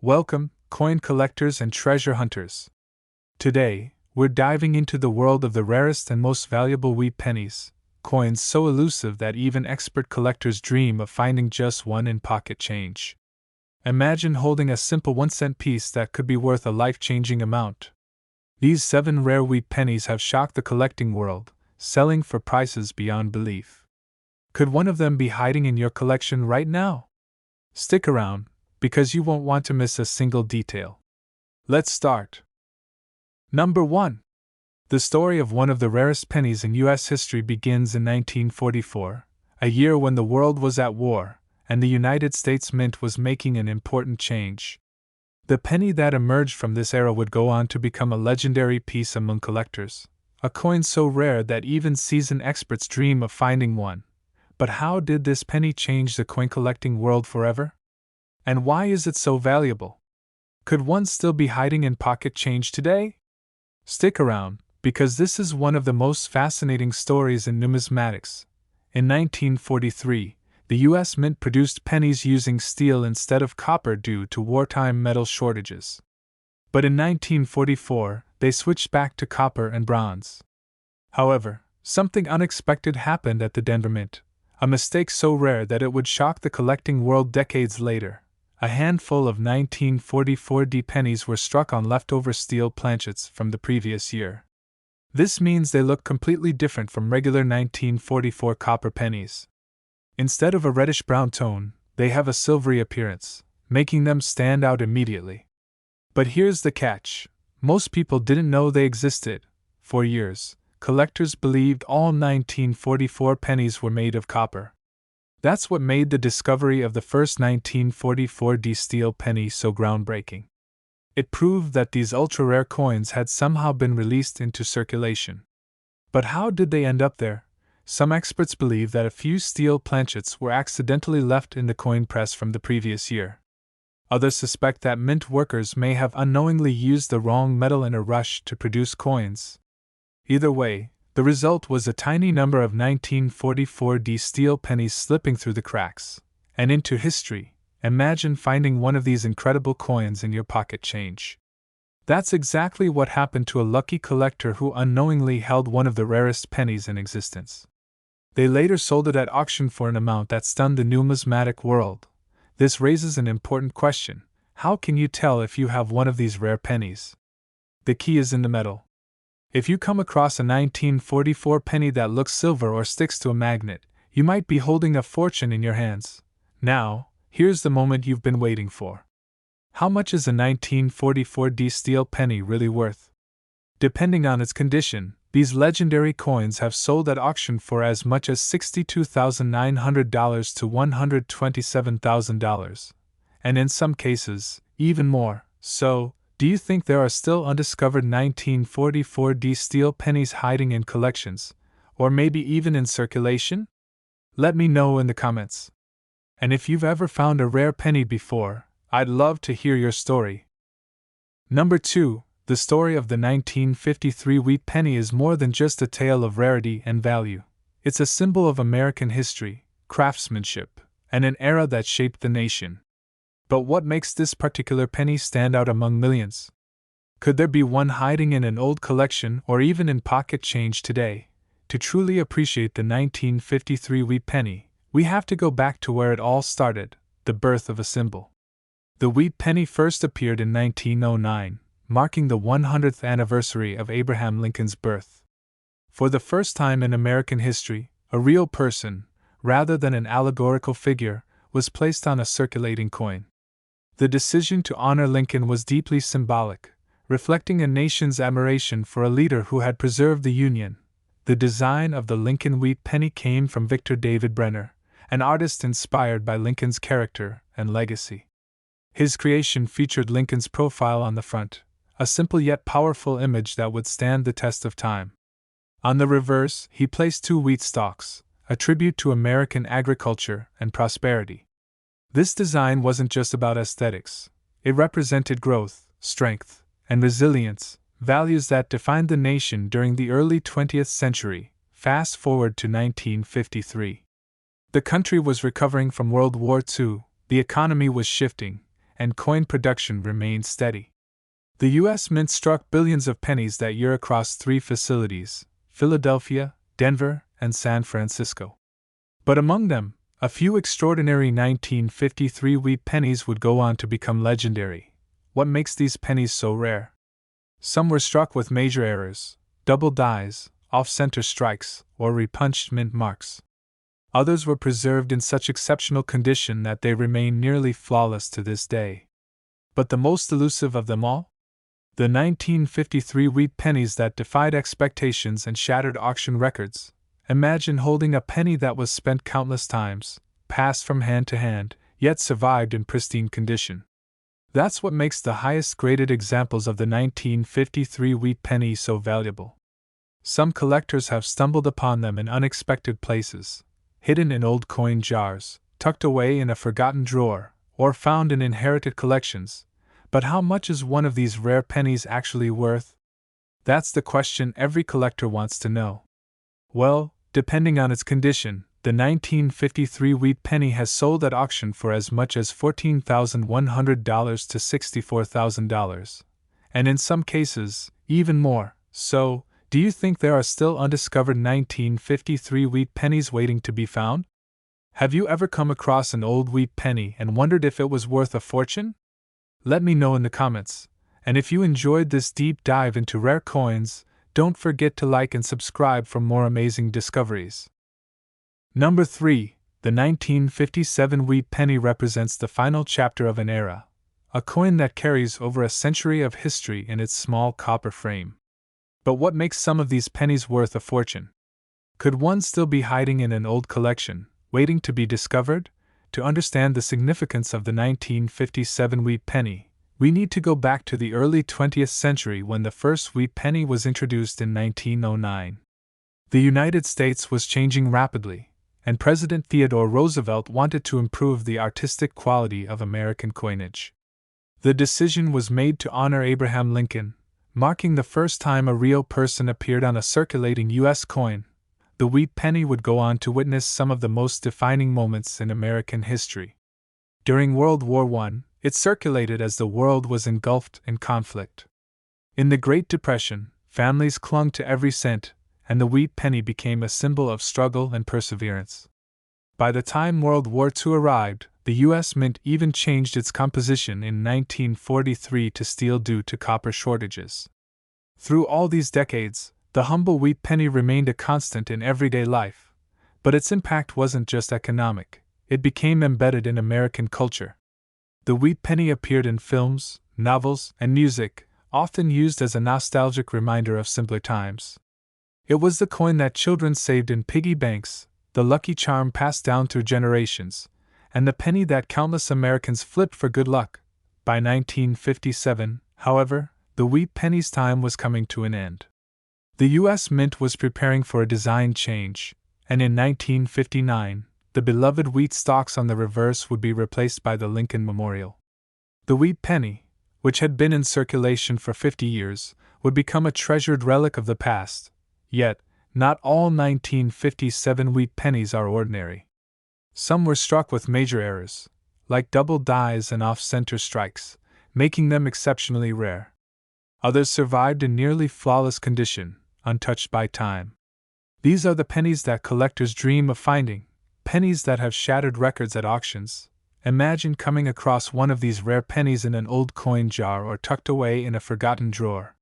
Welcome, coin collectors and treasure hunters. Today, we're diving into the world of the rarest and most valuable wheat pennies, coins so elusive that even expert collectors dream of finding just one in pocket change. Imagine holding a simple 1-cent piece that could be worth a life-changing amount. These 7 rare wheat pennies have shocked the collecting world, selling for prices beyond belief. Could one of them be hiding in your collection right now? Stick around, because you won't want to miss a single detail. Let's start. Number 1. The story of one of the rarest pennies in U.S. history begins in 1944, a year when the world was at war, and the United States Mint was making an important change. The penny that emerged from this era would go on to become a legendary piece among collectors, a coin so rare that even seasoned experts dream of finding one. But how did this penny change the coin collecting world forever? And why is it so valuable? Could one still be hiding in pocket change today? Stick around, because this is one of the most fascinating stories in numismatics. In 1943, the U.S. Mint produced pennies using steel instead of copper due to wartime metal shortages. But in 1944, they switched back to copper and bronze. However, something unexpected happened at the Denver Mint, a mistake so rare that it would shock the collecting world decades later. A handful of 1944 D pennies were struck on leftover steel planchets from the previous year. This means they look completely different from regular 1944 copper pennies. Instead of a reddish-brown tone, they have a silvery appearance, making them stand out immediately. But here's the catch. Most people didn't know they existed. For years, collectors believed all 1944 pennies were made of copper. That's what made the discovery of the first 1944 D steel penny so groundbreaking. It proved that these ultra-rare coins had somehow been released into circulation. But how did they end up there? Some experts believe that a few steel planchets were accidentally left in the coin press from the previous year. Others suspect that mint workers may have unknowingly used the wrong metal in a rush to produce coins. Either way, the result was a tiny number of 1944 D steel pennies slipping through the cracks and into history. Imagine finding one of these incredible coins in your pocket change. That's exactly what happened to a lucky collector who unknowingly held one of the rarest pennies in existence. They later sold it at auction for an amount that stunned the numismatic world. This raises an important question. How can you tell if you have one of these rare pennies? The key is in the metal. If you come across a 1944 penny that looks silver or sticks to a magnet, you might be holding a fortune in your hands. Now, here's the moment you've been waiting for. How much is a 1944 D steel penny really worth? Depending on its condition, these legendary coins have sold at auction for as much as $62,900 to $127,000, and in some cases, even more. So, do you think there are still undiscovered 1944 D steel pennies hiding in collections, or maybe even in circulation? Let me know in the comments. And if you've ever found a rare penny before, I'd love to hear your story. Number 2. The story of the 1953 wheat penny is more than just a tale of rarity and value. It's a symbol of American history, craftsmanship, and an era that shaped the nation. But what makes this particular penny stand out among millions? Could there be one hiding in an old collection or even in pocket change today? To truly appreciate the 1953 wheat penny, we have to go back to where it all started, the birth of a symbol. The wheat penny first appeared in 1909, marking the 100th anniversary of Abraham Lincoln's birth. For the first time in American history, a real person, rather than an allegorical figure, was placed on a circulating coin. The decision to honor Lincoln was deeply symbolic, reflecting a nation's admiration for a leader who had preserved the Union. The design of the Lincoln wheat penny came from Victor David Brenner, an artist inspired by Lincoln's character and legacy. His creation featured Lincoln's profile on the front, a simple yet powerful image that would stand the test of time. On the reverse, he placed 2 wheat stalks, a tribute to American agriculture and prosperity. This design wasn't just about aesthetics. It represented growth, strength, and resilience, values that defined the nation during the early 20th century. Fast forward to 1953. The country was recovering from World War II, the economy was shifting, and coin production remained steady. The U.S. Mint struck billions of pennies that year across 3 facilities: Philadelphia, Denver, and San Francisco. But among them, a few extraordinary 1953 wheat pennies would go on to become legendary. What makes these pennies so rare? Some were struck with major errors: double dies, off-center strikes, or repunched mint marks. Others were preserved in such exceptional condition that they remain nearly flawless to this day. But the most elusive of them all? The 1953 wheat pennies that defied expectations and shattered auction records. Imagine holding a penny that was spent countless times, passed from hand to hand, yet survived in pristine condition. That's what makes the highest graded examples of the 1953 wheat penny so valuable. Some collectors have stumbled upon them in unexpected places, hidden in old coin jars, tucked away in a forgotten drawer, or found in inherited collections. But how much is one of these rare pennies actually worth? That's the question every collector wants to know. Well, depending on its condition, the 1953 wheat penny has sold at auction for as much as $14,100 to $64,000, and in some cases, even more. So, do you think there are still undiscovered 1953 wheat pennies waiting to be found? Have you ever come across an old wheat penny and wondered if it was worth a fortune? Let me know in the comments, and if you enjoyed this deep dive into rare coins, don't forget to like and subscribe for more amazing discoveries. Number 3. The 1957 wheat penny represents the final chapter of an era, a coin that carries over a century of history in its small copper frame. But what makes some of these pennies worth a fortune? Could one still be hiding in an old collection, waiting to be discovered? To understand the significance of the 1957 wheat penny, we need to go back to the early 20th century when the first wheat penny was introduced in 1909. The United States was changing rapidly, and President Theodore Roosevelt wanted to improve the artistic quality of American coinage. The decision was made to honor Abraham Lincoln, marking the first time a real person appeared on a circulating U.S. coin. The wheat penny would go on to witness some of the most defining moments in American history. During World War I, it circulated as the world was engulfed in conflict. In the Great Depression, families clung to every cent, and the wheat penny became a symbol of struggle and perseverance. By the time World War II arrived, the U.S. Mint even changed its composition in 1943 to steel due to copper shortages. Through all these decades, the humble wheat penny remained a constant in everyday life, but its impact wasn't just economic, it became embedded in American culture. The wheat penny appeared in films, novels, and music, often used as a nostalgic reminder of simpler times. It was the coin that children saved in piggy banks, the lucky charm passed down through generations, and the penny that countless Americans flipped for good luck. By 1957, however, the wheat penny's time was coming to an end. The U.S. Mint was preparing for a design change, and in 1959, the beloved wheat stalks on the reverse would be replaced by the Lincoln Memorial. The wheat penny, which had been in circulation for 50 years, would become a treasured relic of the past. Yet, not all 1957 wheat pennies are ordinary. Some were struck with major errors, like double dies and off-center strikes, making them exceptionally rare. Others survived in nearly flawless condition, untouched by time. These are the pennies that collectors dream of finding, pennies that have shattered records at auctions. Imagine coming across one of these rare pennies in an old coin jar or tucked away in a forgotten drawer.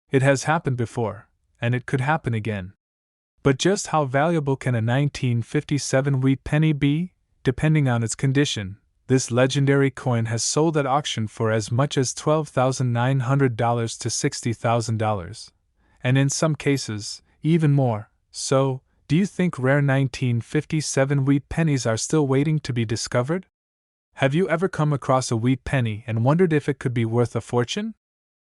It has happened before, and it could happen again. But just how valuable can a 1957 wheat penny be? Depending on its condition, this legendary coin has sold at auction for as much as $12,900 to $60,000. And in some cases, even more. So, do you think rare 1957 wheat pennies are still waiting to be discovered? Have you ever come across a wheat penny and wondered if it could be worth a fortune?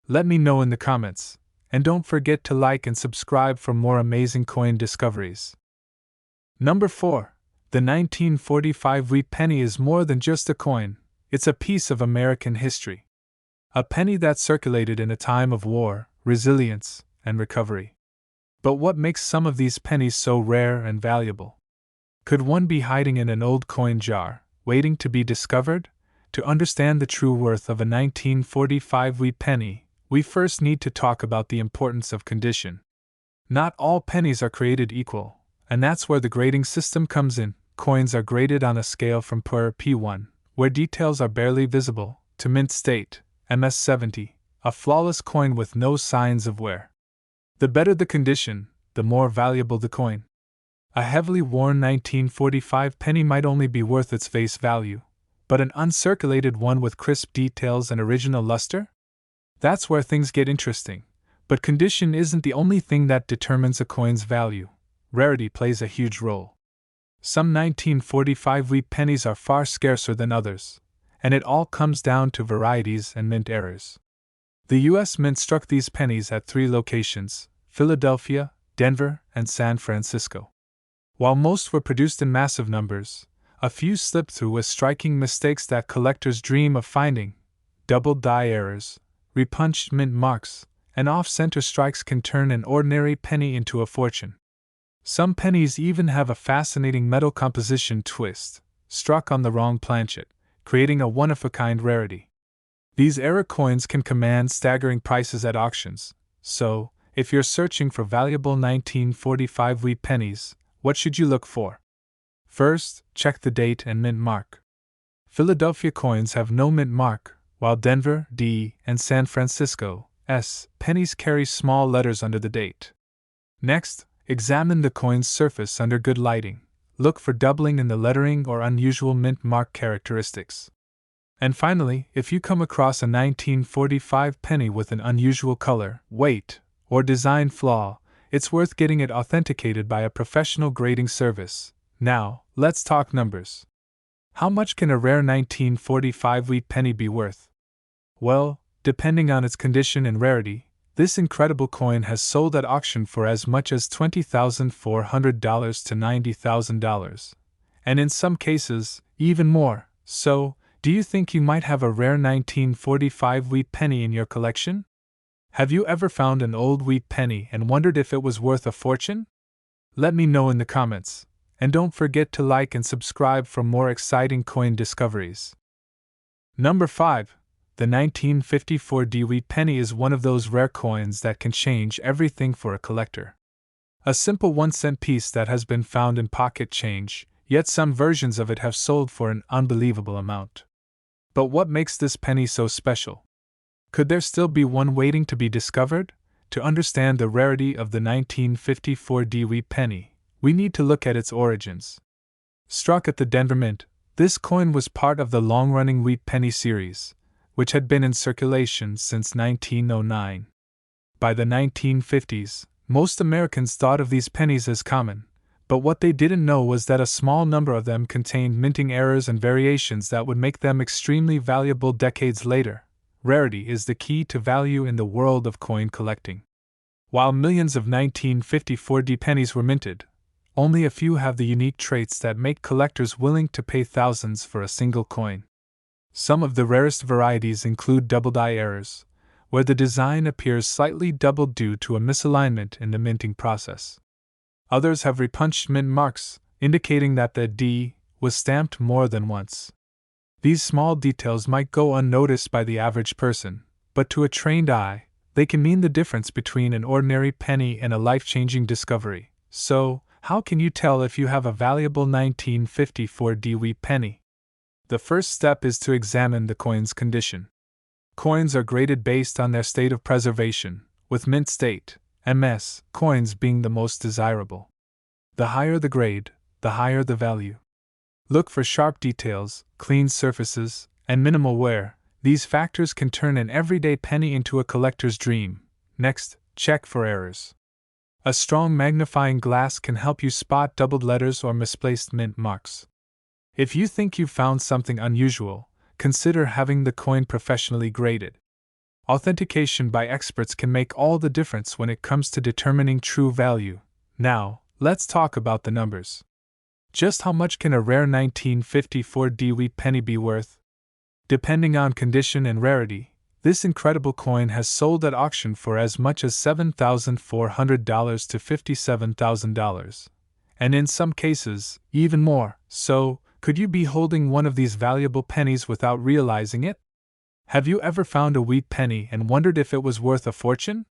Let me know in the comments, and don't forget to like and subscribe for more amazing coin discoveries. Number 4. The 1945 wheat penny is more than just a coin, it's a piece of American history. A penny that circulated in a time of war, resilience, and recovery. But what makes some of these pennies so rare and valuable? Could one be hiding in an old coin jar, waiting to be discovered? To understand the true worth of a 1945 wheat penny, we first need to talk about the importance of condition. Not all pennies are created equal, and that's where the grading system comes in. Coins are graded on a scale from per P1, where details are barely visible, to mint state, MS70, a flawless coin with no signs of wear. The better the condition, the more valuable the coin. A heavily worn 1945 penny might only be worth its face value, but an uncirculated one with crisp details and original luster? That's where things get interesting. But condition isn't the only thing that determines a coin's value. Rarity plays a huge role. Some 1945 wheat pennies are far scarcer than others, and it all comes down to varieties and mint errors. The U.S. Mint struck these pennies at 3 locations: Philadelphia, Denver, and San Francisco. While most were produced in massive numbers, a few slipped through with striking mistakes that collectors dream of finding. Doubled die errors, repunched mint marks, and off-center strikes can turn an ordinary penny into a fortune. Some pennies even have a fascinating metal composition twist, struck on the wrong planchet, creating a one-of-a-kind rarity. These error coins can command staggering prices at auctions, so, if you're searching for valuable 1945 wheat pennies, what should you look for? First, check the date and mint mark. Philadelphia coins have no mint mark, while Denver, D, and San Francisco, S, pennies carry small letters under the date. Next, examine the coin's surface under good lighting. Look for doubling in the lettering or unusual mint mark characteristics. And finally, if you come across a 1945 penny with an unusual color, weight, or design flaw, it's worth getting it authenticated by a professional grading service. Now, let's talk numbers. How much can a rare 1945 wheat penny be worth? Well, depending on its condition and rarity, this incredible coin has sold at auction for as much as $20,400 to $90,000, and in some cases, even more. So, do you think you might have a rare 1945 wheat penny in your collection? Have you ever found an old wheat penny and wondered if it was worth a fortune? Let me know in the comments, and don't forget to like and subscribe for more exciting coin discoveries. Number 5. The 1954 D Wheat Penny is one of those rare coins that can change everything for a collector. A simple 1-cent piece that has been found in pocket change, yet some versions of it have sold for an unbelievable amount. But what makes this penny so special? Could there still be one waiting to be discovered? To understand the rarity of the 1954 D Wheat Penny, we need to look at its origins. Struck at the Denver Mint, this coin was part of the long-running Wheat Penny series, which had been in circulation since 1909. By the 1950s, most Americans thought of these pennies as common, but what they didn't know was that a small number of them contained minting errors and variations that would make them extremely valuable decades later. Rarity is the key to value in the world of coin collecting. While millions of 1954 D pennies were minted, only a few have the unique traits that make collectors willing to pay thousands for a single coin. Some of the rarest varieties include double die errors, where the design appears slightly doubled due to a misalignment in the minting process. Others have repunched mint marks, indicating that the D was stamped more than once. These small details might go unnoticed by the average person, but to a trained eye, they can mean the difference between an ordinary penny and a life-changing discovery. So, how can you tell if you have a valuable 1954 D Wheat Penny? The first step is to examine the coin's condition. Coins are graded based on their state of preservation, with mint state, MS, coins being the most desirable. The higher the grade, the higher the value. Look for sharp details, clean surfaces, and minimal wear. These factors can turn an everyday penny into a collector's dream. Next, check for errors. A strong magnifying glass can help you spot doubled letters or misplaced mint marks. If you think you've found something unusual, consider having the coin professionally graded. Authentication by experts can make all the difference when it comes to determining true value. Now, let's talk about the numbers. Just how much can a rare 1954 D Wheat Penny be worth? Depending on condition and rarity, this incredible coin has sold at auction for as much as $7,400 to $57,000, and in some cases, even more. So, Could you be holding one of these valuable pennies without realizing it? Have you ever found a wheat penny and wondered if it was worth a fortune?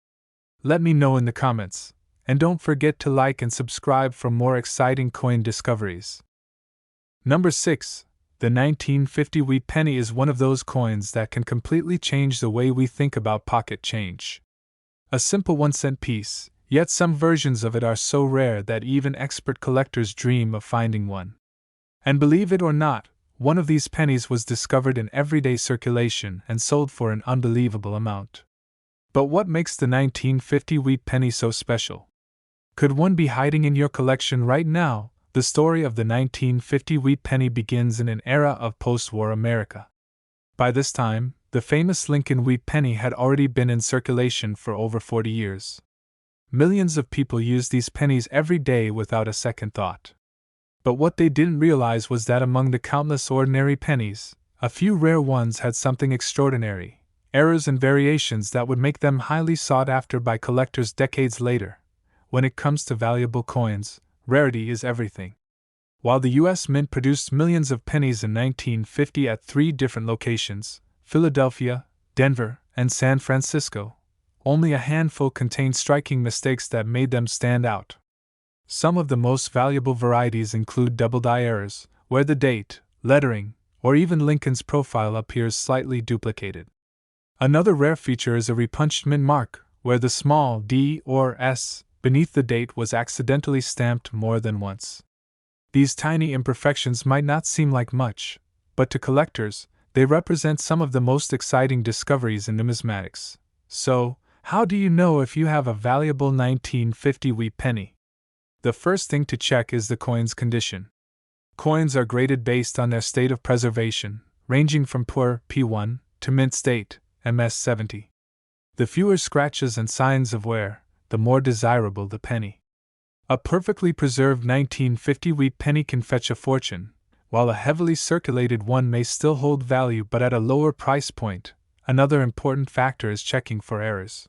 Let me know in the comments, and don't forget to like and subscribe for more exciting coin discoveries. Number 6. The 1950 wheat penny is one of those coins that can completely change the way we think about pocket change. A simple 1-cent piece, yet some versions of it are so rare that even expert collectors dream of finding one. And believe it or not, one of these pennies was discovered in everyday circulation and sold for an unbelievable amount. But what makes the 1950 wheat penny so special? Could one be hiding in your collection right now? The story of the 1950 wheat penny begins in an era of post-war America. By this time, the famous Lincoln wheat penny had already been in circulation for over 40 years. Millions of people used these pennies every day without a second thought. But what they didn't realize was that among the countless ordinary pennies, a few rare ones had something extraordinary, errors and variations that would make them highly sought after by collectors decades later. When it comes to valuable coins, rarity is everything. While the U.S. Mint produced millions of pennies in 1950 at 3 different locations, Philadelphia, Denver, and San Francisco, only a handful contained striking mistakes that made them stand out. Some of the most valuable varieties include double-die errors, where the date, lettering, or even Lincoln's profile appears slightly duplicated. Another rare feature is a repunched mint mark, where the small d or s beneath the date was accidentally stamped more than once. These tiny imperfections might not seem like much, but to collectors, they represent some of the most exciting discoveries in numismatics. So, how do you know if you have a valuable 1950 wheat penny? The first thing to check is the coin's condition. Coins are graded based on their state of preservation, ranging from poor P1 to mint state, MS70. The fewer scratches and signs of wear, the more desirable the penny. A perfectly preserved 1950 wheat penny can fetch a fortune, while a heavily circulated one may still hold value but at a lower price point. Another important factor is checking for errors.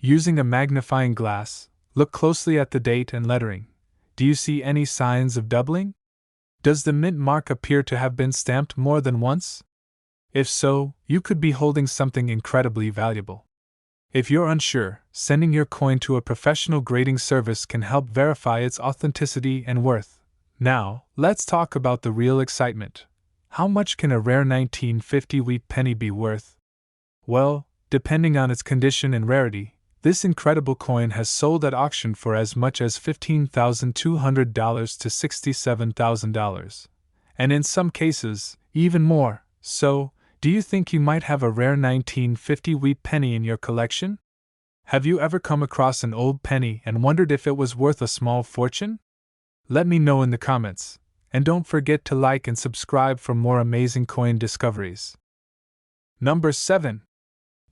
Using a magnifying glass, look closely at the date and lettering. Do you see any signs of doubling? Does the mint mark appear to have been stamped more than once? If so, you could be holding something incredibly valuable. If you're unsure, sending your coin to a professional grading service can help verify its authenticity and worth. Now, let's talk about the real excitement. How much can a rare 1950 wheat penny be worth? Well, depending on its condition and rarity, this incredible coin has sold at auction for as much as $15,200 to $67,000. And in some cases, even more. So, do you think you might have a rare 1950 wheat penny in your collection? Have you ever come across an old penny and wondered if it was worth a small fortune? Let me know in the comments, and don't forget to like and subscribe for more amazing coin discoveries. Number 7.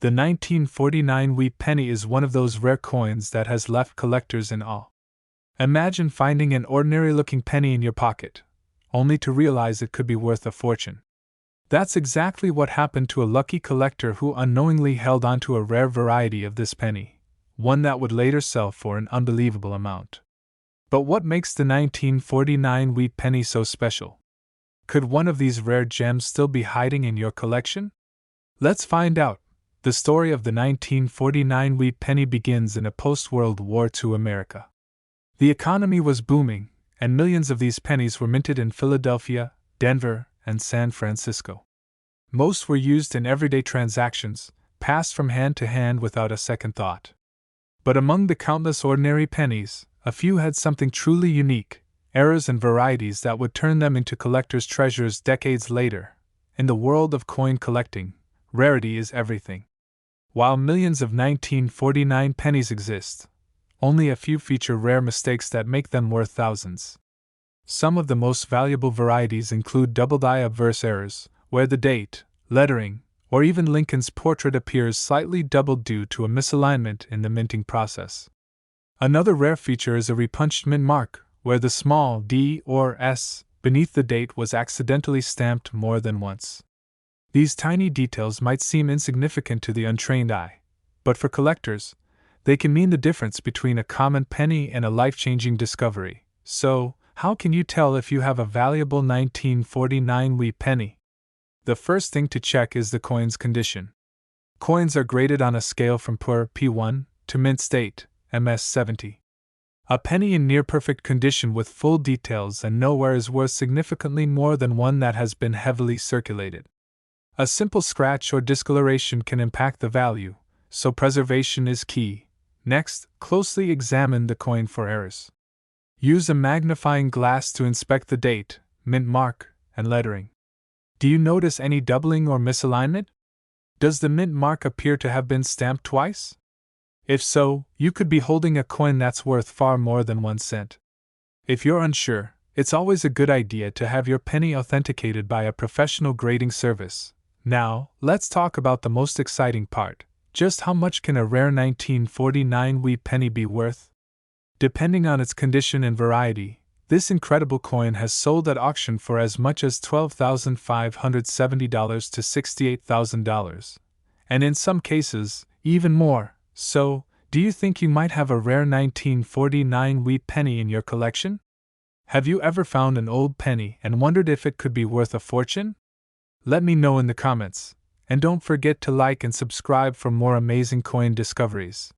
The 1949 wheat penny is one of those rare coins that has left collectors in awe. Imagine finding an ordinary-looking penny in your pocket, only to realize it could be worth a fortune. That's exactly what happened to a lucky collector who unknowingly held onto a rare variety of this penny, one that would later sell for an unbelievable amount. But what makes the 1949 wheat penny so special? Could one of these rare gems still be hiding in your collection? Let's find out. The story of the 1949 wheat penny begins in a post-World War II America. The economy was booming, and millions of these pennies were minted in Philadelphia, Denver, and San Francisco. Most were used in everyday transactions, passed from hand to hand without a second thought. But among the countless ordinary pennies, a few had something truly unique, errors and varieties that would turn them into collectors' treasures decades later. In the world of coin collecting, rarity is everything. While millions of 1949 pennies exist, only a few feature rare mistakes that make them worth thousands. Some of the most valuable varieties include double-die obverse errors, where the date, lettering, or even Lincoln's portrait appears slightly doubled due to a misalignment in the minting process. Another rare feature is a repunched mint mark, where the small d or s beneath the date was accidentally stamped more than once. These tiny details might seem insignificant to the untrained eye, but for collectors, they can mean the difference between a common penny and a life-changing discovery. So, How can you tell if you have a valuable 1949 wheat penny? The first thing to check is the coin's condition. Coins are graded on a scale from poor P1 to mint state, MS70. A penny in near-perfect condition with full details and no wear is worth significantly more than one that has been heavily circulated. A simple scratch or discoloration can impact the value, so preservation is key. Next, closely examine the coin for errors. Use a magnifying glass to inspect the date, mint mark, and lettering. Do you notice any doubling or misalignment? Does the mint mark appear to have been stamped twice? If so, you could be holding a coin that's worth far more than 1 cent. If you're unsure, it's always a good idea to have your penny authenticated by a professional grading service. Now, let's talk about the most exciting part. Just how much can a rare 1949 wheat penny be worth? Depending on its condition and variety, this incredible coin has sold at auction for as much as $12,570 to $68,000, and in some cases, even more. So, do you think you might have a rare 1949 wheat penny in your collection? Have you ever found an old penny and wondered if it could be worth a fortune? Let me know in the comments, and don't forget to like and subscribe for more amazing coin discoveries.